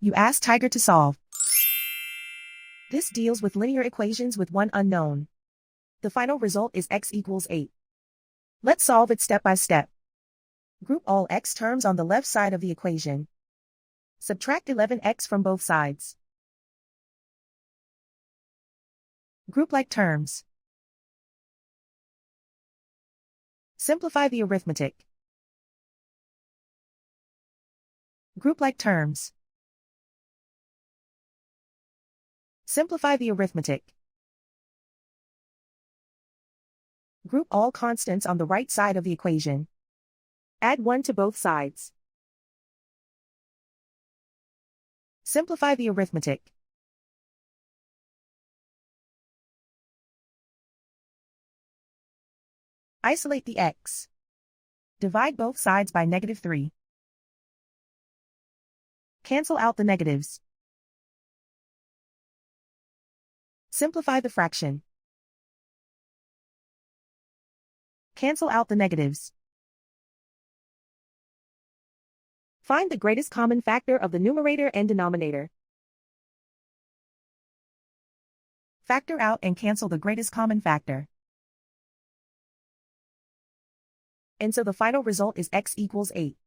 You ask Tiger to solve. This deals with linear equations with one unknown. The final result is x equals 8. Let's solve it step by step. Group all x terms on the left side of the equation. Subtract 11x from both sides. Group like terms. Simplify the arithmetic. Group like terms. Simplify the arithmetic. Group all constants on the right side of the equation. Add 1 to both sides. Simplify the arithmetic. Isolate the x. Divide both sides by -3. Cancel out the negatives. Simplify the fraction. Cancel out the negatives. Find the greatest common factor of the numerator and denominator. Factor out and cancel the greatest common factor. And so the final result is x equals 8.